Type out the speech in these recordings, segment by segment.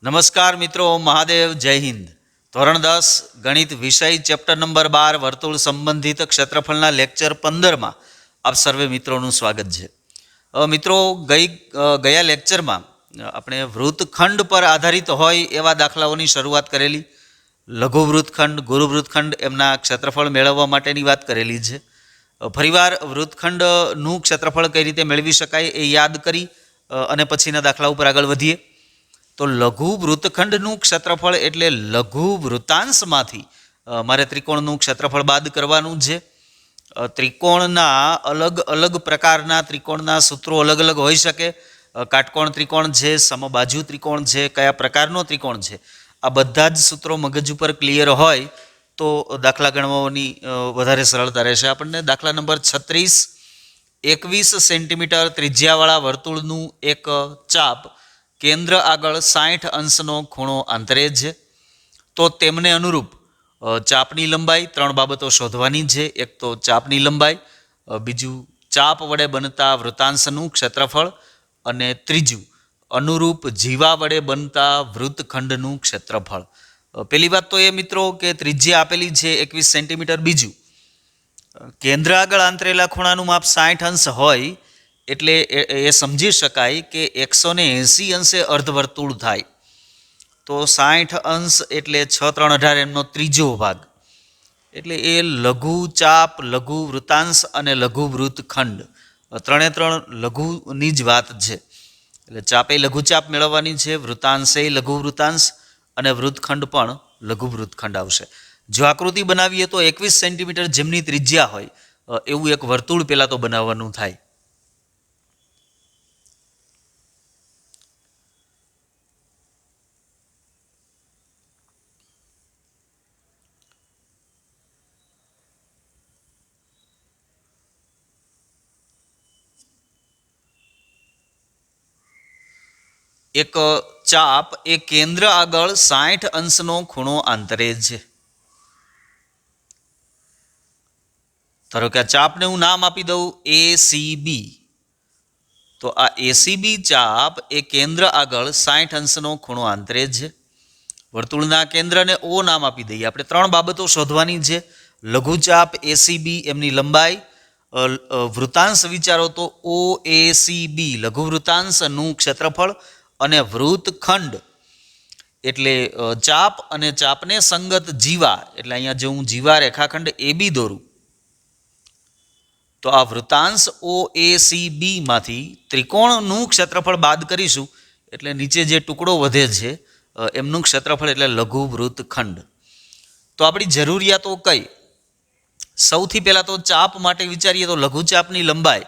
નમસ્કાર મિત્રો, મહાદેવ, જય હિન્દ. ધોરણ 10 ગણિત વિષય ચેપ્ટર નંબર 12 વર્તુળ સંબંધિત ક્ષેત્રફળના લેક્ચર 15માં આપ સર્વે મિત્રોનું સ્વાગત છે. મિત્રો, ગયા લેક્ચરમાં આપણે વૃત્તખંડ પર આધારિત હોય એવા દાખલાઓની શરૂઆત કરેલી. લઘુ વૃત્તખંડ, ગુરુ વૃત્તખંડ એમના ક્ષેત્રફળ મેળવવા માટેની વાત કરેલી છે. ફરીવાર વૃત્તખંડનું ક્ષેત્રફળ કઈ રીતે મેળવી શકાય એ યાદ કરી અને પછીના દાખલા ઉપર આગળ વધીએ. તો લઘુ વૃત્તખંડનું ક્ષેત્રફળ એટલે લઘુ વૃત્તાંશમાંથી મારે ત્રિકોણનું ક્ષેત્રફળ બાદ કરવાનું છે. ત્રિકોણના અલગ અલગ પ્રકારના ત્રિકોણના સૂત્રો અલગ અલગ હોઈ શકે. કાટકોણ ત્રિકોણ છે, સમબાજુ ત્રિકોણ છે, કયા પ્રકારનો ત્રિકોણ છે, આ બધા જ સૂત્રો મગજ ઉપર ક્લિયર હોય તો દાખલા ગણવાની વધારે સરળતા રહેશે આપણને. દાખલા નંબર 36, 21 સેન્ટીમીટર ત્રિજ્યાવાળા વર્તુળનું એક ચાપ કેન્દ્ર આગળ 60 અંશનો ખૂણો આંતરે છે. તો તેમને અનુરૂપ ચાપની લંબાઈ, ત્રણ બાબતો શોધવાની છે. એક તો ચાપની લંબાઈ, બીજું ચાપ વડે બનતા વૃત્તાંશનું ક્ષેત્રફળ, અને ત્રીજું અનુરૂપ જીવા વડે બનતા વૃત્તખંડનું ક્ષેત્રફળ. પહેલી વાત તો એ મિત્રો કે ત્રિજ્યા આપેલી છે 21 સેન્ટીમીટર. બીજું, કેન્દ્ર આગળ આંતરેલા ખૂણાનું માપ 60 અંશ હોય એટલે એ સમજી શકાય કે 180 અંશે અર્ધવર્તુળ થાય. તો 60 અંશ એટલે 6 3 18 એમનો ત્રીજો ભાગ. એટલે એ લઘુ ચાપ, લઘુ વૃત્તાંશ અને લઘુ વૃત્તખંડ ત્રણે ત્રણ લઘુની જ વાત છે. એટલે ચાપે લઘુ ચાપ મેળવવાની છે, વૃત્તાંશે લઘુ વૃત્તાંશ અને વૃત્તખંડ પણ લઘુ વૃત્તખંડ આવશે. જો આકૃતિ બનાવીએ તો 21 સેન્ટીમીટર જેમની ત્રિજ્યા હોય એવું એક વર્તુળ પહેલાં તો બનાવવાનું થાય. એક ચાપ એ કેન્દ્ર આગળ 60 અંશનો ખૂણો આંતરે છે. ધારો કે આ ચાપને હું નામ આપી દઉં ACB. તો આ ACB ચાપ એ કેન્દ્ર આગળ 60 અંશનો ખૂણો આંતરે છે. વર્તુળના કેન્દ્રને O નામ આપી દઈએ. આપણે ત્રણ બાબતો શોધવાની છે. લઘુ ચાપ ACB, એમની લંબાઈ. વૃત્તાંશ વિચારો તો OACB, લઘુ વૃત્તાંશનું ક્ષેત્રફળ. અને વૃત્તખંડ એટલે ચાપ અને ચાપને સંગત જીવા. એટલે અહીંયા જો હું જીવા રેખાખંડ AB દોરું તો આ વૃત્તાંશ OACB માંથી ત્રિકોણનું ક્ષેત્રફળ બાદ કરીશું એટલે નીચે જે ટુકડો વધે છે એમનું ક્ષેત્રફળ એટલે લઘુ વૃત્તખંડ. તો આપણી જરૂરિયાતો કઈ? સૌથી પહેલાં તો ચાપ માટે વિચારીએ તો લઘુ ચાપની લંબાઈ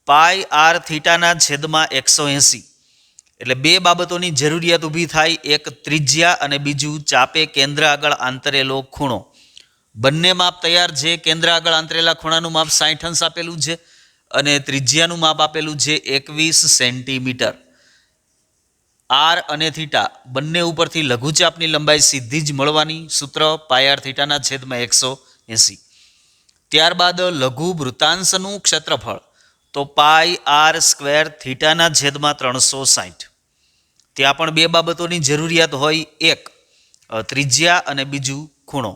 πr/θ/180. એટલે બે બાબતોની જરૂરિયાત ઊભી થાય. એક ત્રિજ્યા અને બીજું ચાપે કેન્દ્ર આગળ આંતરેલો ખૂણો. બંને માપ તૈયાર છે. કેન્દ્ર આગળ આંતરેલા ખૂણાનું માપ 60 અંશ આપેલું છે અને ત્રિજ્યાનું માપ આપેલું છે 21 સેન્ટીમીટર. આર અને થીટા બંને ઉપરથી લઘુચાપની લંબાઈ સીધી જ મળવાની. સૂત્ર πr/180. ત્યારબાદ લઘુ વૃત્તાંશનું ક્ષેત્રફળ તો πr²θ/360. ત્યાં પણ બે બાબતોની જરૂરિયાત હોય. એક ત્રિજ્યા અને બીજું ખૂણો.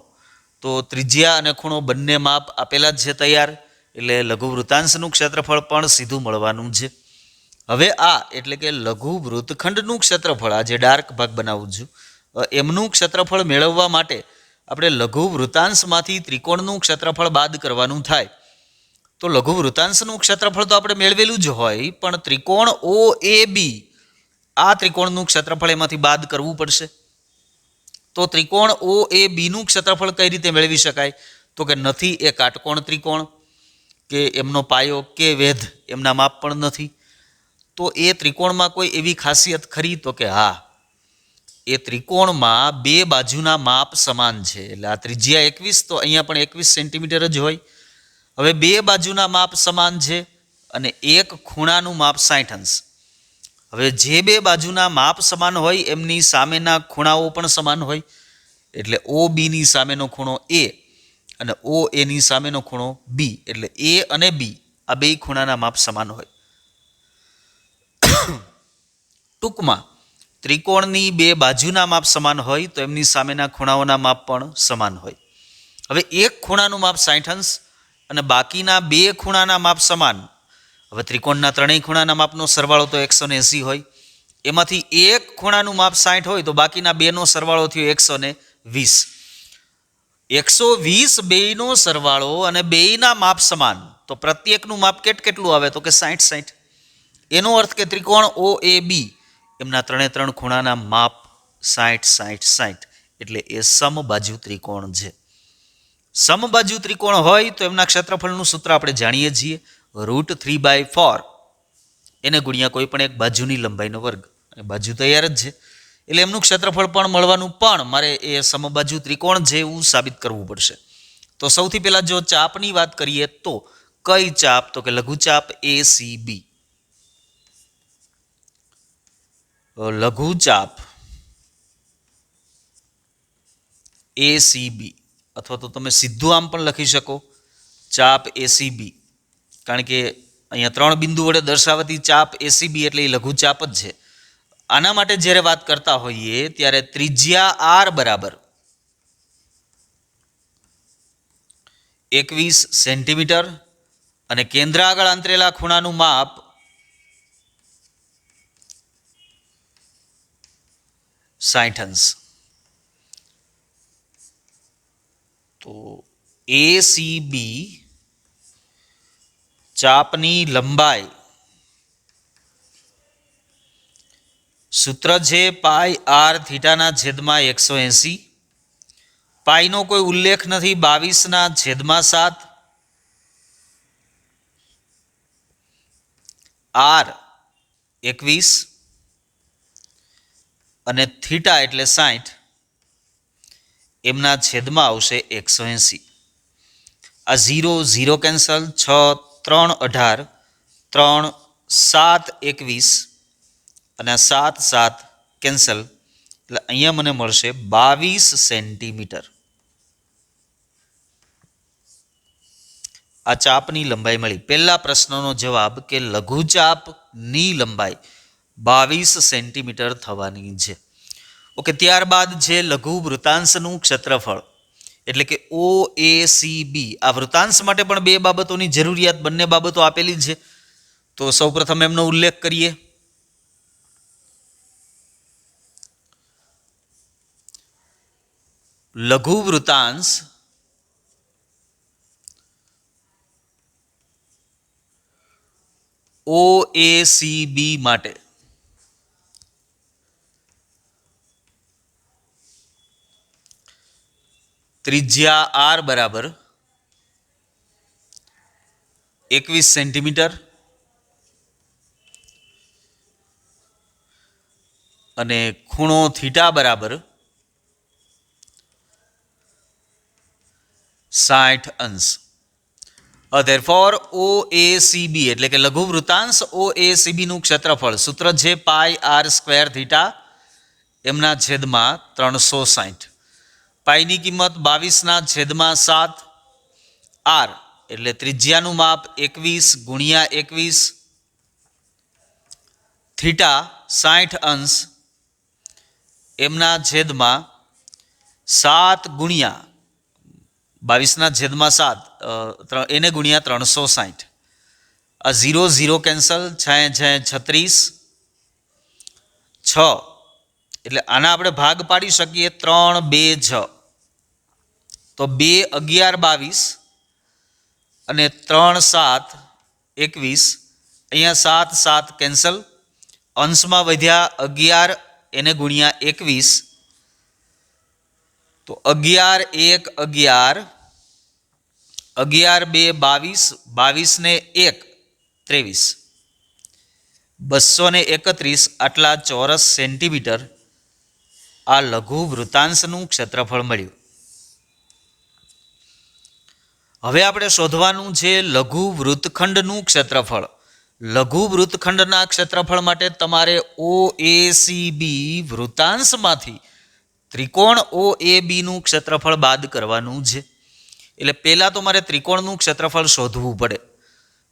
તો ત્રિજ્યા અને ખૂણો બંને માપ આપેલા જ છે તૈયાર. એટલે લઘુ વૃત્તાંશનું ક્ષેત્રફળ પણ સીધું મળવાનું છે. હવે આ એટલે કે લઘુ વૃત્તખંડનું ક્ષેત્રફળ, આ જે ડાર્ક ભાગ બનાવું છું, એમનું ક્ષેત્રફળ મેળવવા માટે આપણે લઘુ વૃત્તાંશમાંથી ત્રિકોણનું ક્ષેત્રફળ બાદ કરવાનું થાય. તો લઘુ વૃત્તાંશનું ક્ષેત્રફળ તો આપણે મેળવેલું જ હોય, પણ ત્રિકોણ OAB, આ ત્રિકોણનું ક્ષેત્રફળ એમાંથી બાદ કરવું પડશે. તો ત્રિકોણ OABનું ક્ષેત્રફળ કઈ રીતે મેળવી શકાય? તો કે નથી એ કાટકોણ ત્રિકોણ કે એમનો પાયો કે વેધ એમના માપ પણ નથી. તો એ ત્રિકોણમાં કોઈ એવી ખાસિયત ખરી? તો કે હા, એ ત્રિકોણમાં બે બાજુના માપ સમાન છે. એટલે આ ત્રિજ્યા 21 તો અહીંયા પણ 21 સેન્ટીમીટર જ હોય. હવે બે બાજુના માપ સમાન છે અને એક ખૂણાનું માપ 60 અંશ. હવે જે બે બાજુના માપ સમાન હોય એમની સામેના ખૂણાઓ પણ સમાન હોય. એટલે OBની સામેનો ખૂણો A અને OAની સામેનો ખૂણો B. એટલે A અને B આ બે ખૂણાના માપ સમાન હોય. ટૂંકમાં ત્રિકોણની બે બાજુના માપ સમાન હોય તો એમની સામેના ખૂણાઓના માપ પણ સમાન હોય. હવે એક ખૂણાનું માપ 60 અંશ અને બાકીના બે ખૂણાના માપ સમાન. હવે ત્રિકોણના ત્રણેય ખૂણાના માપનો સરવાળો તો 180 હોય. એમાંથી એક ખૂણાનું માપ 60 હોય તો બાકીના બેનો સરવાળો થયો 120. 120 બેયનો સરવાળો અને બેયના માપ સમાન તો પ્રત્યેકનું માપ કેટલું આવે તો કે 60. એનો અર્થ કે ત્રિકોણ OAB એમના ત્રણ ખૂણાના માપ 60. એટલે એ સમબાજુ ત્રિકોણ છે. સમબાજુ ત્રિકોણ હોય તો એમના ક્ષેત્રફળનું સૂત્ર આપણે જાણીએ છીએ, √3/4 એને ગુણ્યા કોઈ પણ એક બાજુની લંબાઈનો વર્ગ. બાજુ તૈયાર જ છે એટલે એમનું ક્ષેત્રફળ પણ મળવાનું, પણ મારે એ સમબાજુ ત્રિકોણ છે એવું સાબિત કરવું પડશે. તો સૌથી પહેલા જો ચાપની વાત કરીએ તો કઈ ચાપ તો કે લઘુચાપ ACB. લઘુચાપ ACB અથવા તો તમે સીધું આમ પણ લખી શકો ચાપ ACB, કારણ કે અહીંયા 3 બિંદુ વડે દર્શાવતી ચાપ ACB એટલે એ લઘુચાપ જ છે. આના માટે જ્યારે વાત કરતા હોઈએ ત્યારે ત્રિજ્યા R બરાબર 21 સેન્ટીમીટર અને કેન્દ્ર આગળ આંતરેલા ખૂણાનું માપ 60 અંશ. તો ACB ચાપની લંબાઈ સૂત્ર છે πr થીટાના છેદમાં 180. પાઈનો કોઈ ઉલ્લેખ નથી, 22/7. R 21 અને થીટા એટલે 60 એમના છેદમાં આવશે 180. આ 0 કેન્સલ, 6 3 18, 3 7 21 અને 7 7 કેન્સલ એટલે અહીંયા મને મળશે 22 સેન્ટીમીટર. આ ચાપની લંબાઈ મળી. પહેલા પ્રશ્નનો જવાબ કે લઘુચાપની લંબાઈ 22 સેન્ટીમીટર થવાની છે. ઓકે, ત્યારબાદ છે લઘુ વૃતાંશનું ક્ષેત્રફળ એટલે કે OACB. આ વૃતાંશ માટે પણ બે બાબતોની જરૂરિયાત, બંને બાબતો આપેલી છે. તો સૌપ્રથમ એમનો ઉલ્લેખ કરીએ. લઘુ વૃતાંશ OACB માટે ત્રિજ્યા R બરાબર 21 સેન્ટીમીટર અને ખૂણો થીટા બરાબર 60 અંશ. Therefore OACB એટલે કે લઘુ વૃતાંશ OACB નું ક્ષેત્રફળ સૂત્ર છે πr² થીટા એમના છેદમાં 360. પાઈની કિંમત 22/7. R એટલે ત્રિજ્યાનું માપ 21 ગુણ્યા 21, થીટા 60 અંશ એમના છેદમાં 7 ગુણ્યા 22/7 એને ગુણ્યા 360. આ 0 કેન્સલ, 6 36, 6 એટલે આના આપણે ભાગ પાડી શકીએ 3 2 6 તો 2 11 22 અને 3 7 21. અહીંયા 7 7 કેન્સલ, અંશમાં વધ્યા 11 એને ગુણ્યા 21 તો 11 1 11, 11 2 22, 22 ને 1 23, 231 આટલા ચોરસ સેન્ટીમીટર આ લઘુ વૃતાંશનું ક્ષેત્રફળ મળ્યું. હવે આપણે શોધવાનું છે લઘુ વૃત્તખંડનું ક્ષેત્રફળ. લઘુ વૃત્તખંડના ક્ષેત્રફળ માટે તમારે OACB વૃતાંશમાંથી ત્રિકોણ OAB નું ક્ષેત્રફળ બાદ કરવાનું છે. એટલે પહેલાં તો મારે ત્રિકોણનું ક્ષેત્રફળ શોધવું પડે,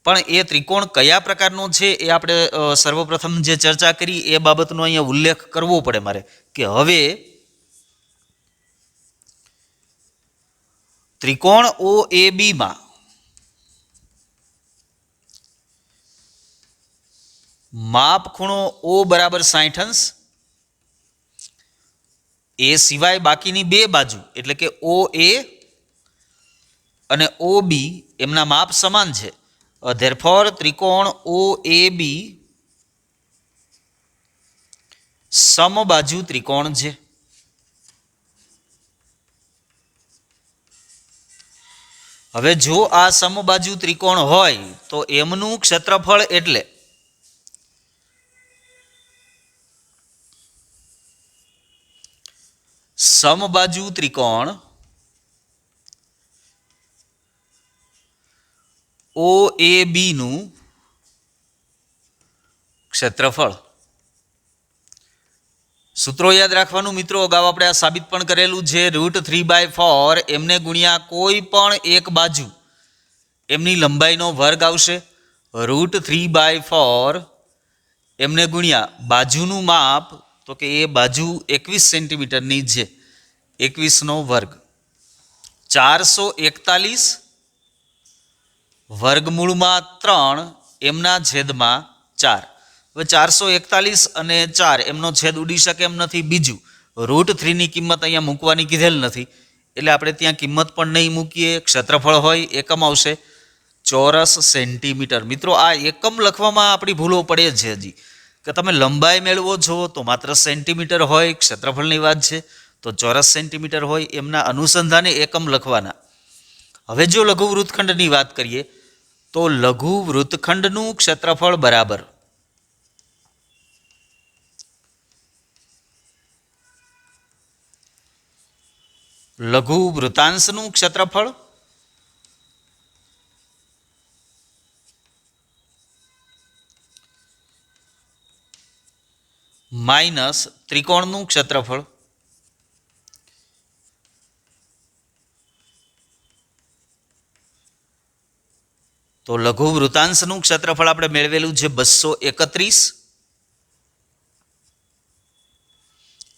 પણ એ ત્રિકોણ કયા પ્રકારનો છે એ આપણે સર્વપ્રથમ જે ચર્ચા કરી એ બાબતનો અહીંયા ઉલ્લેખ કરવો પડે મારે કે હવે ત્રિકોણ OAB માં માપ ખૂણો O બરાબર 60°, એ સિવાય બાકીની બે બાજુ એટલે કે OA અને OB એમના માપ સમાન છે. ધેરફોર ત્રિકોણ OAB સમબાજુ ત્રિકોણ છે. હવે જો આ સમબાજુ ત્રિકોણ હોય તો એમનું ક્ષેત્રફળ એટલે સમબાજુ ત્રિકોણ OAB નું ક્ષેત્રફળ. સૂત્રો યાદ રાખવાનું મિત્રો, અગાઉ આપણે આ સાબિત પણ કરેલું છે. √3/4 એમને ગુણ્યા કોઈ પણ એક બાજુ એમની લંબાઈનો વર્ગ આવશે. √3/4 એમને ગુણ્યા બાજુનું માપ, તો કે એ બાજુ 21 સેન્ટીમીટરની છે, 21નો વર્ગ. 441 વર્ગમૂળમાં 3 એમના છેદમાં 4. હવે 441 અને 4 એમનો છેદ ઉડી શકે એમ નથી. બીજું √3ની કિંમત અહીંયા મૂકવાની કીધેલ નથી એટલે આપણે ત્યાં કિંમત પણ નહીં મૂકીએ. ક્ષેત્રફળ હોય એકમ આવશે ચોરસ સેન્ટીમીટર. મિત્રો આ એકમ લખવામાં આપણી ભૂલો પડે છે હજી, કે તમે લંબાઈ મેળવો છો તો માત્ર સેન્ટીમીટર હોય, ક્ષેત્રફળની વાત છે તો ચોરસ સેન્ટીમીટર હોય, એમના અનુસંધાને એકમ લખવાના. હવે જો લઘુ વૃત્તખંડની વાત કરીએ તો લઘુ વૃત્તખંડનું ક્ષેત્રફળ બરાબર લઘુ વૃત્તાંશનું ક્ષેત્રફળ માઇનસ ત્રિકોણનું ક્ષેત્રફળ. તો લઘુ વૃત્તાંશનું ક્ષેત્રફળ આપણે મેળવેલું છે 231.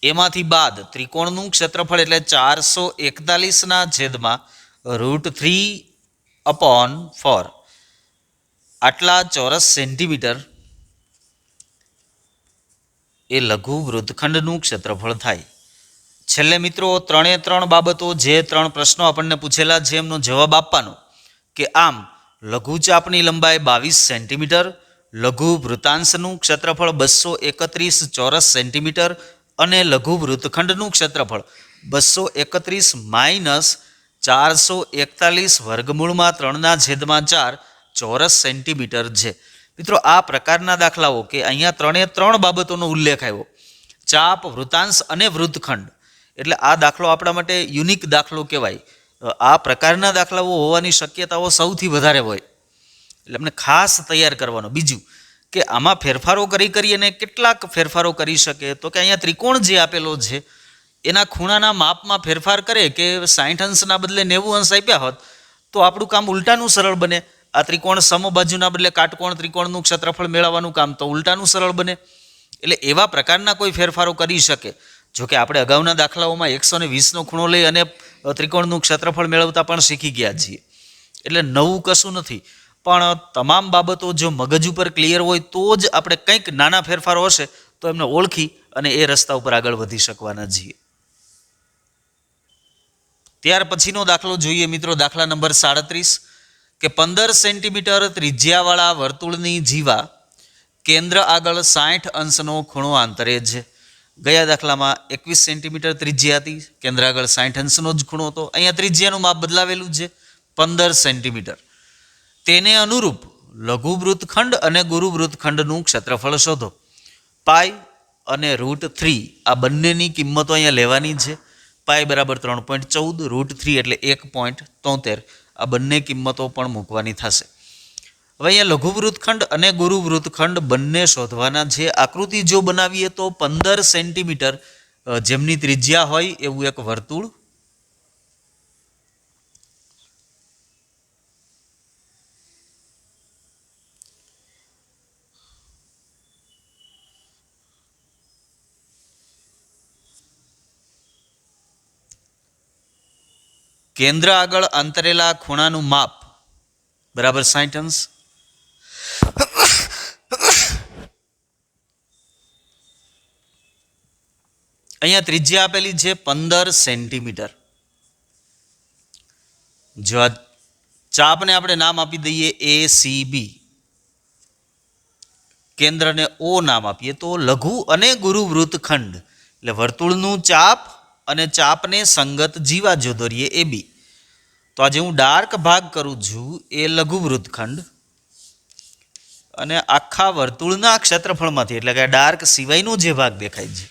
એમાંથી બાદ ત્રિકોણનું ક્ષેત્રફળ એટલે 441ના છેદમાં √3/4 આટલા ચોરસ સેન્ટીમીટર એ લઘુ વૃત્તખંડનું ક્ષેત્રફળ થાય. છેલ્લે મિત્રો 3 બાબતો, જે 3 પ્રશ્નો આપણને પૂછેલા છે એમનો જવાબ આપવાનો કે આમ લઘુચાપની લંબાઈ 22 સેન્ટીમીટર, લઘુ વૃત્તાંશનું ક્ષેત્રફળ 231 ચોરસ સેન્ટીમીટર અને લઘુ વૃત્તખંડનું ક્ષેત્રફળ 231 માઇનસ 441 વર્ગમૂળમાં 3ના છેદમાં 4 ચોરસ સેન્ટીમીટર છે. મિત્રો આ પ્રકારના દાખલાઓ કે અહીંયા 3 બાબતોનો ઉલ્લેખ આવ્યો, ચાપ, વૃત્તાંશ અને વૃત્તખંડ, એટલે આ દાખલો આપણા માટે યુનિક દાખલો કહેવાય. આ પ્રકારના દાખલાઓ હોવાની શક્યતાઓ સૌથી વધારે હોય એટલે આપણે ખાસ તૈયાર કરવાનો. બીજું કે આમાં ફેરફારો કરી અને કેટલાક ફેરફારો કરી શકે તો કે અહીંયા ત્રિકોણ જે આપેલો છે એના ખૂણાના માપમાં ફેરફાર કરે કે 60 અંશના બદલે 90 અંશ આપ્યા હોત તો આપણું કામ ઉલટાનું સરળ બને. આ ત્રિકોણ સમબાજુના બદલે કાટકોણ ત્રિકોણનું ક્ષેત્રફળ મેળવવાનું કામ તો ઉલટાનું સરળ બને. એટલે એવા પ્રકારના કોઈ ફેરફારો કરી શકે. જોકે આપણે અગાઉના દાખલાઓમાં 120નો ખૂણો લઈ અને ત્રિકોણનું ક્ષેત્રફળ મેળવતા પણ શીખી ગયા છીએ, એટલે નવું કશું નથી. પણ તમામ બાબતો જો મગજ ઉપર ક્લિયર હોય તો જ આપણે કંઈક નાના ફેરફારો હશે તો એમને ઓળખી અને એ રસ્તા ઉપર આગળ વધી શકવાના છીએ. ત્યાર પછીનો દાખલો જોઈએ મિત્રો, દાખલા નંબર 37 કે 15 સેન્ટીમીટર ત્રિજ્યાવાળા વર્તુળની જીવા કેન્દ્ર આગળ 60 અંશનો ખૂણો આંતરે છે. ગયા દાખલામાં 21 સેન્ટીમીટર ત્રિજ્યા હતી, કેન્દ્ર આગળ 60 અંશનો જ ખૂણો હતો. અહીંયા ત્રિજ્યાનું માપ બદલાવેલું છે 15 સેન્ટીમીટર. તેને અનુરૂપ લઘુ વૃત્તખંડ અને ગુરુ વૃત્તખંડનું ક્ષેત્રફળ શોધો. પાઈ અને √3 આ બંનેની કિંમતો અહીંયા લેવાની છે. પાઈ બરાબર 3.14, √3 એટલે 1.73, આ બંને કિંમતો પણ મૂકવાની થશે. હવે અહીંયા લઘુ વૃત્તખંડ અને ગુરુ વૃત્તખંડ બંને શોધવાના છે. આકૃતિ જો બનાવીએ તો 15 સેન્ટીમીટર જેમની ત્રિજ્યા હોય એવું એક વર્તુળ, કેન્દ્ર આગળ અંતરેલા ખૂણાનું માપ બરાબર 60 અંશ. અહીંયા ત્રિજ્યા આપેલી છે 15 સેન્ટીમીટર. જો આ ચાપને આપણે નામ આપી દઈએ ACB, કેન્દ્રને O નામ આપીએ તો લઘુ અને ગુરુ વૃત્તખંડ એટલે વર્તુળનું ચાપ અને ચાપને સંગત જીવાજો દોરીએ AB. તો આજે હું ડાર્ક ભાગ કરું છું એ લઘુ વૃત્તખંડ અને આખા વર્તુળના ક્ષેત્રફળમાંથી એટલે કે ડાર્ક સિવાયનો જે ભાગ દેખાય છે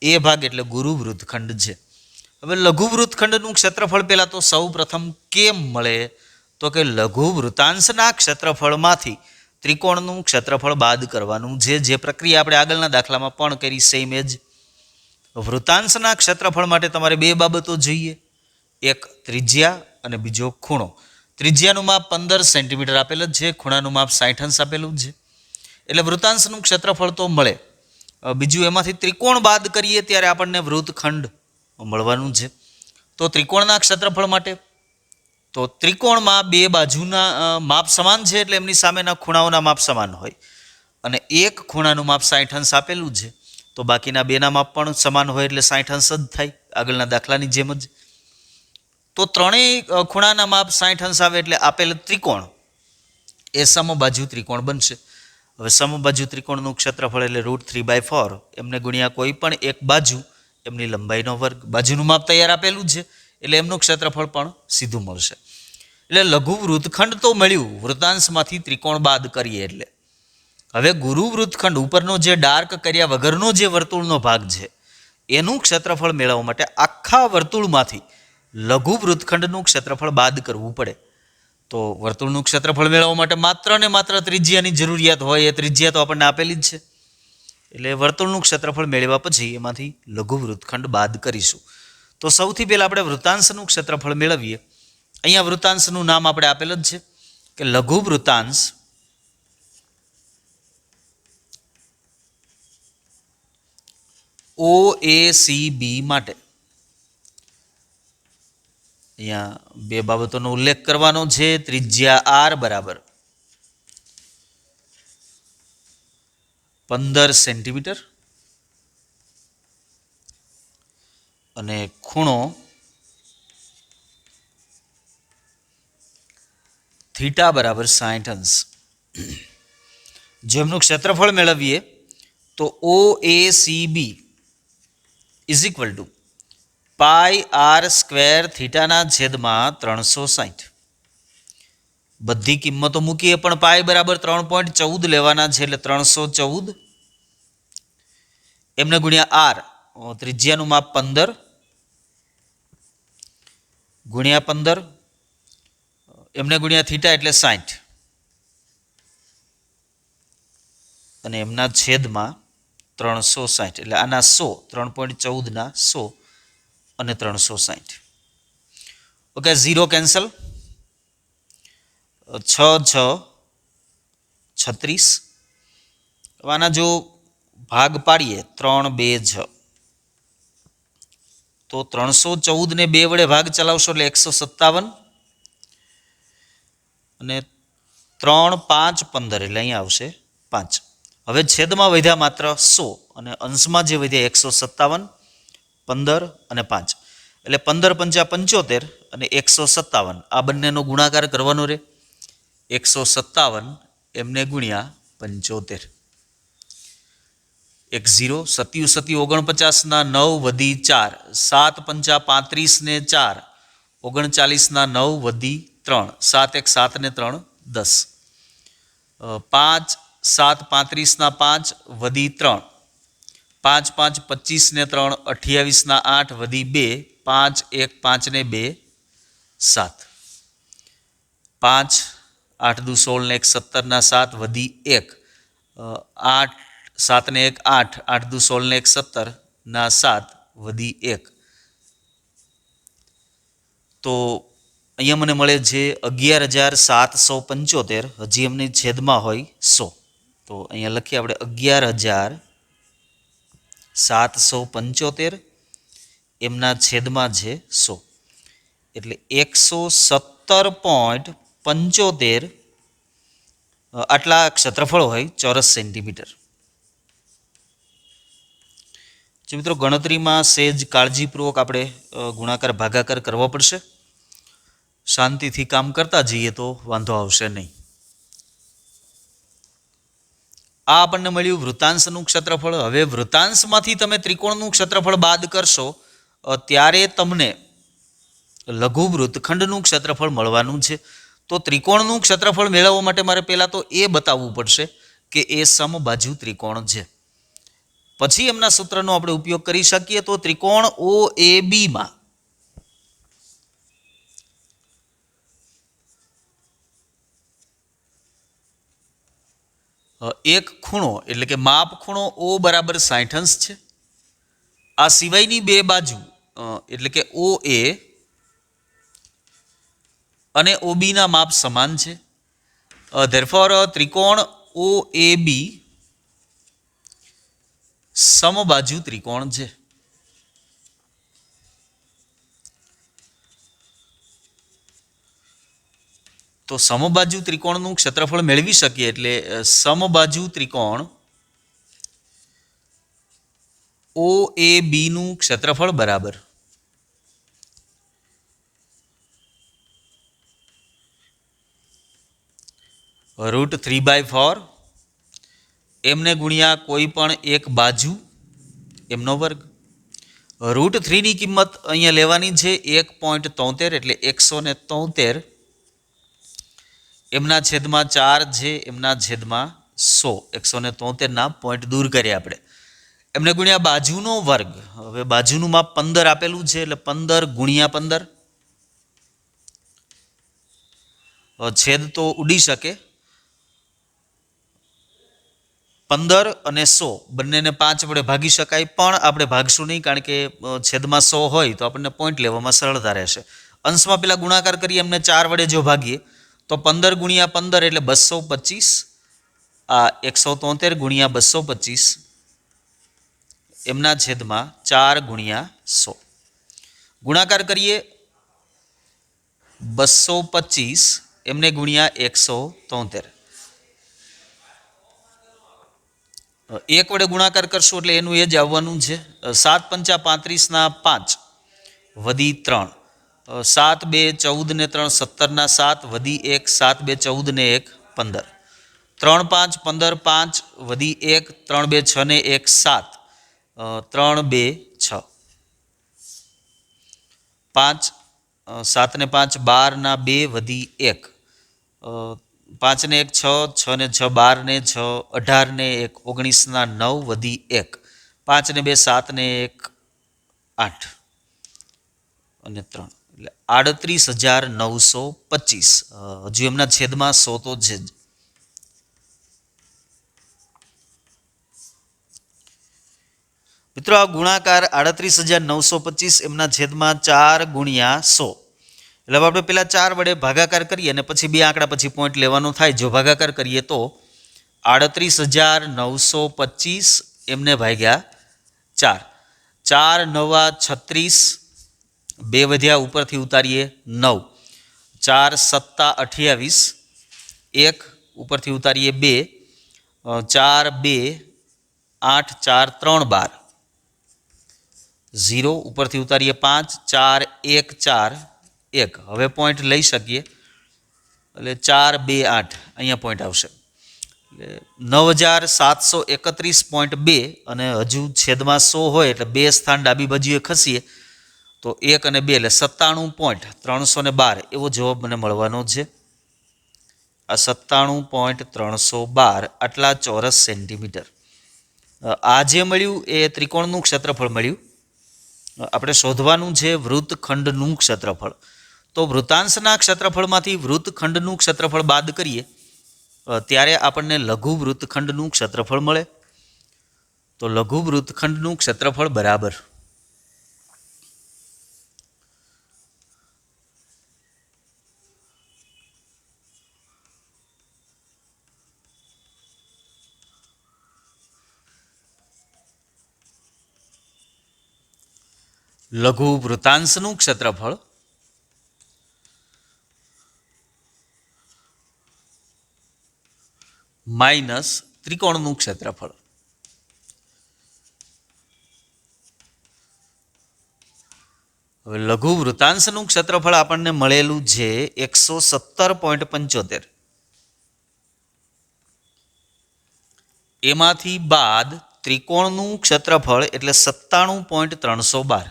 એ ભાગ એટલે ગુરુ વૃત્તખંડ છે. હવે લઘુ વૃત્તખંડનું ક્ષેત્રફળ પહેલાં તો સૌ પ્રથમ કેમ મળે તો કે લઘુ વૃત્તાંશના ક્ષેત્રફળમાંથી ત્રિકોણનું ક્ષેત્રફળ બાદ કરવાનું છે, જે પ્રક્રિયા આપણે આગળના દાખલામાં પણ કરી સેમ એજ. વૃત્તાંશના ક્ષેત્રફળ માટે તમારે બે બાબતો જોઈએ, એક ત્રિજ્યા અને બીજો ખૂણો. ત્રિજ્યાનું માપ 15 સેન્ટીમીટર આપેલ જ છે, ખૂણાનું માપ 60 અંશ આપેલું છે, એટલે વૃત્તાંશનું ક્ષેત્રફળ તો મળે. બીજું એમાંથી ત્રિકોણ બાદ કરીએ ત્યારે આપણને વૃત્તખંડ મળવાનું છે. તો ત્રિકોણના ક્ષેત્રફળ માટે તો ત્રિકોણમાં બે બાજુના માપ સમાન છે એટલે એમની સામેના ખૂણાઓના માપ સમાન હોય અને એક ખૂણાનું માપ 60 અંશ આપેલું છે તો બાકીના બેના માપ પણ સમાન હોય એટલે 60 અંશ જ થાય, આગળના દાખલાની જેમ જ. તો ત્રણેય ખૂણાના માપ 60 અંશ આવે એટલે આપેલ ત્રિકોણ એ સમબાજુ ત્રિકોણ બનશે. હવે સમબાજુ ત્રિકોણનું ક્ષેત્રફળ એટલે √3/4 એમને ગુણ્યા કોઈ પણ એક બાજુ એમની લંબાઈનો વર્ગ. બાજુનું માપ તૈયાર આપેલું છે એટલે એમનું ક્ષેત્રફળ પણ સીધું મળશે. એટલે લઘુ વૃત્તખંડ તો મળ્યું વૃત્તાંશમાંથી ત્રિકોણ બાદ કરીએ એટલે. હવે ગુરુ વૃત્તખંડ ઉપરનો જે ડાર્ક કર્યા વગરનો જે વર્તુળનો ભાગ છે એનું ક્ષેત્રફળ મેળવવા માટે આખા વર્તુળમાંથી લઘુ વૃત્તખંડનું ક્ષેત્રફળ બાદ કરવું પડે. તો વર્તુળનું ક્ષેત્રફળ મેળવવા માટે માત્ર ને માત્ર ત્રિજ્યાની જરૂરિયાત હોય, એ ત્રિજ્યા તો આપણને આપેલી જ છે. એટલે વર્તુળનું ક્ષેત્રફળ મેળવ્યા પછી એમાંથી લઘુ વૃત્તખંડ બાદ કરીશું. તો સૌથી પહેલાં આપણે વૃત્તાંશનું ક્ષેત્રફળ મેળવીએ. અહીંયા વૃત્તાંશનું નામ આપણે આપેલ જ છે કે લઘુ વૃત્તાંશ OACB માટે. અહીંયા બે બાબતોનો ઉલ્લેખ કરવાનો છે. ત્રિજ્યા R બરાબર 15 સેન્ટીમીટર અને ખૂણો થીટા બરાબર 60 અંશ. જેમનું ક્ષેત્રફળ મેળવીએ તો OACB is equal two πr² થીટાના છેદમાં 360. બધી કિંમતો મૂકીએ પણ પાઈ બરાબર 3.14 લેવાના છે એટલે 314 એમને ગુણ્યા R, ત્રિજ્યાનું માપ 15 ગુણ્યા 15 એમને ગુણ્યા થીટા એટલે 60 અને એમના છેદમાં 360 એટલે આના 100, 3.14 ના 100 અને 360. Okay, 0 cancel, 6 6 36. આના જો ભાગ પાડીએ 3 2 6 તો 314 ને 2 વડે ભાગ ચલાવશો એટલે 157 અને 3 5 15 એટલે અહીંયા આવશે 5. હવે છેદમાં વધ્યા માત્ર 100 અને અંશમાં જે વધ્યા 157, 15 અને 5 એટલે 15 5 75 અને 157 આ બંનેનો ગુણાકાર કરવાનો રહે. 157 એમને ગુણ્યા 75. 1 0 સત્યુ સત્યુ 49 ના 9 વધી 4, 7 5 35 ને 4, 39 ના 9 વધી 3, 7 1 7 ને 3 10, 5 7 35 ના 5 વધી 3, 5 5 25 ને 3 28 ના 8 વધી 2, 5 1 5 ને 2 7, 5 8 દુ 16 ને 1 17 ના 7 વધી 1, 8 7 ને 1 8, 8 દુ 16 ને 1 17 ના 7 વધી 1. તો અહીંયા મને મળે છે 11,775. હજી એમની છેદમાં હોય 100 તો અહીંયા લખીએ આપણે 11,775 એમના છેદમાં છે 100. એટલે 117.75 આટલા ક્ષેત્રફળ હોય ચોરસ સેન્ટીમીટર. જે મિત્રો ગણતરીમાં સહેજ કાળજીપૂર્વક આપણે ગુણાકાર ભાગાકાર કરવો પડશે. શાંતિથી કામ કરતા જઈએ તો વાંધો આવશે નહીં. આ આપણને મળ્યું વૃત્તાંશનું ક્ષેત્રફળ. હવે વૃત્તાંશમાંથી તમે ત્રિકોણનું ક્ષેત્રફળ બાદ કરશો ત્યારે તમને લઘુ વૃત્તખંડનું ક્ષેત્રફળ મળવાનું છે. તો ત્રિકોણનું ક્ષેત્રફળ મેળવવા માટે મારે પહેલાં તો એ બતાવવું પડશે કે એ સમબાજુ ત્રિકોણ છે. પછી એમના સૂત્રનો આપણે ઉપયોગ કરી શકીએ. તો ત્રિકોણ ઓ એ બીમાં એક ખૂણો એટલે કે માપ ખૂણો ઓ બરાબર 60 છે. આ સિવાયની બે બાજુ એટલે કે ઓ એ અને ઓબીના માપ સમાન છે. ધેરફોર ત્રિકોણ ઓ એ બી સમબાજુ ત્રિકોણ છે. તો સમબાજુ ત્રિકોણનું ક્ષેત્રફળ મેળવી શકીએ એટલે સમબાજુ ત્રિકોણ ઓ એ બીનું ક્ષેત્રફળ બરાબર √3/4 એમને ગુણ્યા કોઈ પણ એક બાજુ એમનો વર્ગ. √3ની કિંમત અહીંયા લેવાની છે 1.73 એટલે 173 એમના છેદમાં 4 છે એમના છેદમાં 100 173ના પોઈન્ટ દૂર કરીએ આપણે. એમને ગુણ્યા બાજુનો વર્ગ. હવે બાજુનું માપ 15 આપેલું છે એટલે 15 ગુણ્યા 15 છેદ તો ઉડી શકે. 15 અને 100 બંનેને 5 વડે ભાગી શકાય પણ આપણે ભાગશું નહીં કારણ કે છેદમાં 100 હોય તો આપણને પોઈન્ટ લેવામાં સરળતા રહેશે. અંશમાં પેલા ગુણાકાર કરીએ એમને 4 વડે જો ભાગીએ તો 15 ગુણ્યા 15 એટલે 225. આ 173 ગુણ્યા 225 એમના છેદમાં 4 ગુણ્યા 100 ગુણાકાર કરીએ 225 એમને ગુણ્યા 173 એક વડે ગુણાકાર કરશું એટલે એનું એ જ આવવાનું છે. 7 પંચા 35ના 5 વધી 3 7 2 14 ને 3 17ના 7 વધી 1 7 2 14 ને 1 15 3 5 15 5 વધી 1 3 2 6 ને 1 7 3 2 6 5 7 ને 5 12 ના 2 વધી 1 5 ને 1 6 6 ને 6 12 ને 6 18 ને 1 19 ના 9 વધી 1 5 ને 2 7 ને 1 8 અને 3 એટલે 38,925. હજુ એમના છેદમાં 100 તો છે જ. મિત્રો આ ગુણાકાર 38,925 એમના છેદમાં 4 ગુણ્યા 100 એટલે આપણે પેલા 4 વડે ભાગાકાર કરીએ અને પછી બે આંકડા પછી પોઈન્ટ લેવાનો થાય. જો ભાગાકાર કરીએ તો 38,925 એમને ભાગ્યા 4 4 9 36 બે વધ્યા ઉપરથી ઉતારીએ 9 4 7 28 1 ઉપરથી ઉતારીએ 2 4 2 8 4 3 12 0 ઉપરથી ઉતારીએ 5 4 1 4 1 હવે પોઈન્ટ લઈ શકીએ એટલે 4 2 8 અહીંયા પોઈન્ટ આવશે એટલે 9,731.2 અને હજુ છેદમાં 100 હોય એટલે બે સ્થાન ડાબી બાજુએ ખસીએ તો 1 અને 2 એટલે 97.312 એવો જવાબ મને મળવાનો છે. આ 97.312 આટલા ચોરસ સેન્ટીમીટર. આ જે મળ્યું એ ત્રિકોણનું ક્ષેત્રફળ મળ્યું. આપણે શોધવાનું છે વૃત્તખંડનું ક્ષેત્રફળ. તો વૃત્તાંશના ક્ષેત્રફળમાંથી વૃત્તખંડનું ક્ષેત્રફળ બાદ કરીએ ત્યારે આપણને લઘુ વૃત્તખંડનું ક્ષેત્રફળ મળે. તો લઘુ વૃત્તખંડનું ક્ષેત્રફળ બરાબર લઘુ વૃત્તાંશનું ક્ષેત્રફળ માઇનસ ત્રિકોણનું ક્ષેત્રફળ. હવે લઘુ વૃતાંશનું ક્ષેત્રફળ આપણને મળેલું છે 117.75. એમાંથી બાદ ત્રિકોણનું ક્ષેત્રફળ એટલે 97.312.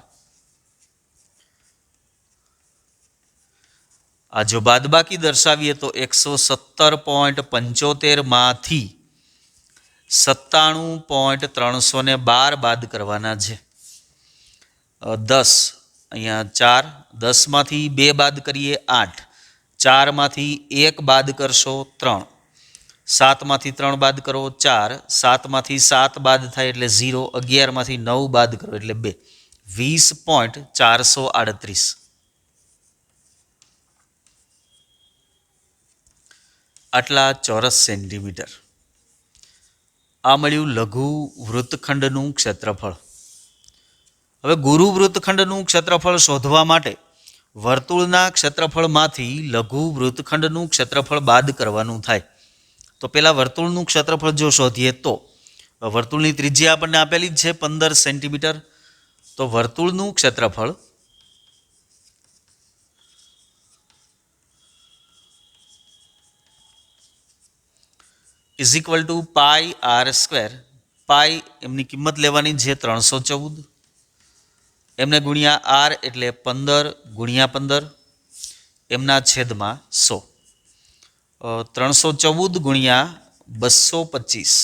આ જો બાદબાકી દર્શાવીએ તો 117.75 માંથી 97.312 બાદ કરવાના છે. 10 અહીંયા 4, 10માંથી 2 બાદ કરીએ 8, 4માંથી 1 બાદ કરશો 3, 7માંથી 3 બાદ કરો 4, 7માંથી 7 બાદ થાય એટલે 0, 11માંથી 9 બાદ કરો એટલે 2, 20.438. આટલા ચોરસ સેન્ટીમીટર. આ મળ્યું લઘુ વૃત્તખંડનું ક્ષેત્રફળ. હવે ગુરુ વૃત્તખંડનું ક્ષેત્રફળ શોધવા માટે વર્તુળના ક્ષેત્રફળમાંથી લઘુ વૃત્તખંડનું ક્ષેત્રફળ બાદ કરવાનું થાય. તો પહેલાં વર્તુળનું ક્ષેત્રફળ જો શોધીએ તો વર્તુળની ત્રિજ્યા આપણને આપેલી જ છે 15 સેન્ટીમીટર. તો વર્તુળનું ક્ષેત્રફળ is equal to pi R square. Pi એમની કિંમત લેવાની છે 314, એમને ગુણ્યા આર એટલે 15 ગુણ્યા 15, એમના છેદમાં 100. 314 ગુણ્યા 225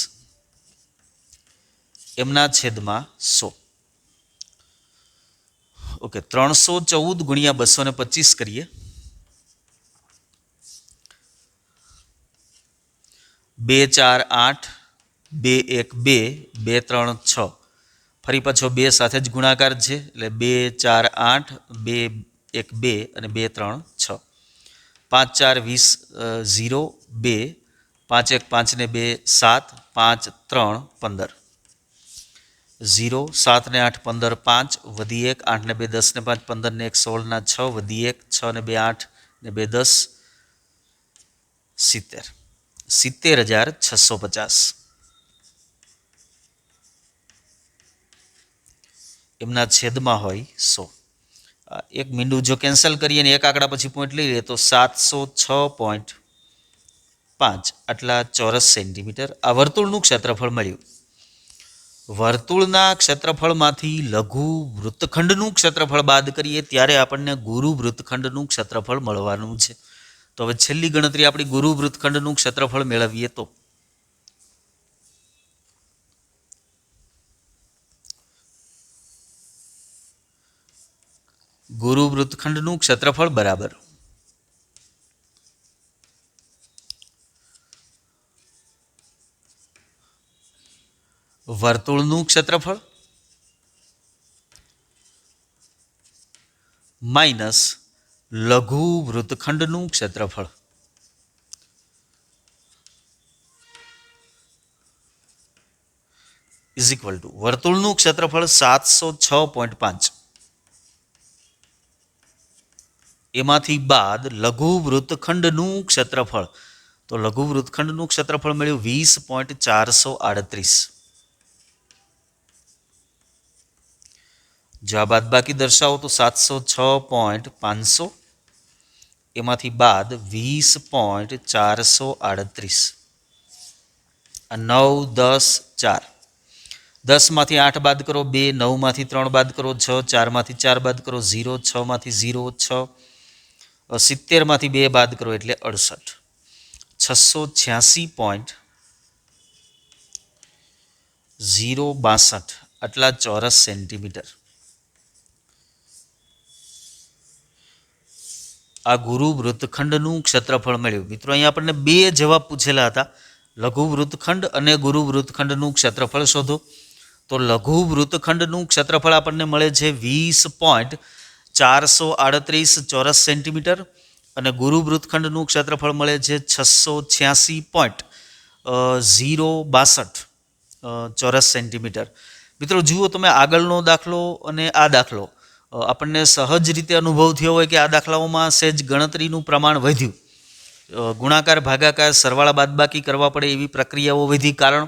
એમના છેદમાં 100. ઓકે, 314 ગુણ્યા 225 કરીએ. 2 4 8, 2 1 2, 2 3 6. ફરી પાછો 2 સાથે જ ગુણાકાર છે એટલે 2 4 8, 2 1 2 અને 2 3 6. 5 4 20, 0 2, 5 1 5 ને 2 7, 5 3 15, 0 7 ને 8 15, 5 વધી 1 8 ને 2 10 ને 5 15 ને 1 16 ના 6 વધી 1 6 ને 2 8 ને 2 10 70. 70,650 એમના છેદમાં હોય 100. એક મીંડું જો કેન્સલ કરીએ ને એક આંકડા પછી પોઈન્ટ લઈ લઈએ તો 706.5 આટલા ચોરસ સેન્ટીમીટર આ વર્તુળનું ક્ષેત્રફળ મળ્યું. વર્તુળના ક્ષેત્રફળમાંથી લઘુ વૃત્તખંડનું ક્ષેત્રફળ બાદ કરીએ ત્યારે આપણને ગુરુ વૃત્તખંડનું ક્ષેત્રફળ મળવાનું છે. તો હવે છેલ્લી ગણતરી આપણી ગુરુ વૃત્તખંડનું ક્ષેત્રફળ મેળવીએ તો ગુરુ વૃત્તખંડનું ક્ષેત્રફળ બરાબર વર્તુળનું ક્ષેત્રફળ માઇનસ લઘુ વૃત્તખંડનું ક્ષેત્રફળ. ઇઝ ઇક્વલ ટુ વર્તુળનું ક્ષેત્રફળ 706.5 એમાંથી બાદ લઘુ વૃત્તખંડનું ક્ષેત્રફળ. તો લઘુ વૃત્તખંડનું ક્ષેત્રફળ મળ્યું 20.438. જો આ બાદબાકી દર્શાવો તો 706.500 એમાંથી બાદ 20.438. 9 10 4, 10માંથી 8 બાદ કરો 2, 9માંથી 3 બાદ કરો 6, 4માંથી 4 બાદ કરો 0, 6માંથી 0 6, 70માંથી 2 બાદ કરો એટલે 68. 686.062 આટલા ચોરસ સેન્ટીમીટર. આ ગુરુ વૃત્તખંડનું ક્ષેત્રફળ મળ્યું. મિત્રો અહીંયા આપણને બે જવાબ પૂછેલા હતા, લઘુ વૃત્તખંડ અને ગુરુ વૃત્તખંડનું ક્ષેત્રફળ શોધો. તો લઘુ વૃત્તખંડનું ક્ષેત્રફળ આપણને મળે છે 20.438 ચોરસ સેન્ટીમીટર અને ગુરુ વૃત્તખંડનું ક્ષેત્રફળ મળે છે 686.062 ચોરસ સેન્ટીમીટર. મિત્રો જુઓ તમે આગળનો દાખલો અને આ દાખલો આપણને સહજ રીતે અનુભવ થયો હોય કે આ દાખલાઓમાં સહેજ ગણતરીનું પ્રમાણ વધ્યું, ગુણાકાર ભાગાકાર સરવાળા બાદબાકી કરવા પડે એવી પ્રક્રિયાઓ વિધિ કારણ,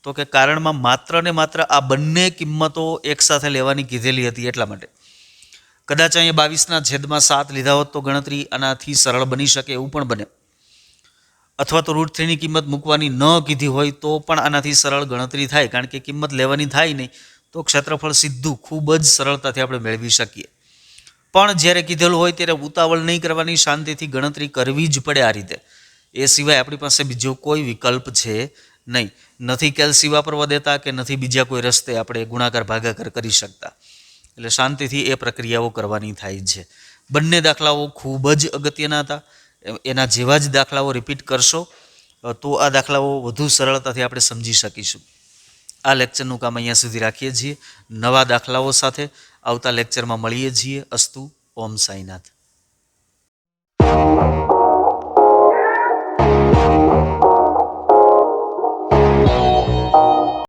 તો કે કારણમાં માત્ર ને માત્ર આ બંને કિંમતો એકસાથે લેવાની કીધેલી હતી એટલા માટે. કદાચ અહીંયા 22/7 લીધા હોત તો ગણતરી આનાથી સરળ બની શકે એવું પણ બને, અથવા તો √3ની કિંમત મૂકવાની ન કીધી હોય તો પણ આનાથી સરળ ગણતરી થાય, કારણ કે કિંમત લેવાની થાય નહીં તો ક્ષેત્રફળ સીધું ખૂબ જ સરળતાથી આપણે મેળવી શકીએ. પણ જ્યારે કીધેલું હોય ત્યારે ઉતાવળ નહીં કરવાની, શાંતિથી ગણતરી કરવી જ પડે આ રીતે. એ સિવાય આપણી પાસે બીજો કોઈ વિકલ્પ છે નહીં. નથી કેલ્સી વાપરવા દેતા કે નથી બીજા કોઈ રસ્તે આપણે ગુણાકાર ભાગાકાર કરી શકતા. એટલે શાંતિથી એ પ્રક્રિયાઓ કરવાની થાય છે. બંને દાખલાઓ ખૂબ જ અગત્યના હતા. એના જેવા જ દાખલાઓ રિપીટ કરશો તો આ દાખલાઓ વધુ સરળતાથી આપણે સમજી શકીશું. આ લેક્ચરનું કામ અહીંયા સુધી રાખીએ છીએ. નવા દાખલાઓ સાથે આવતા લેક્ચરમાં મળીએ છીએ. અસ્તુ. ઓમ સાઈનાથ.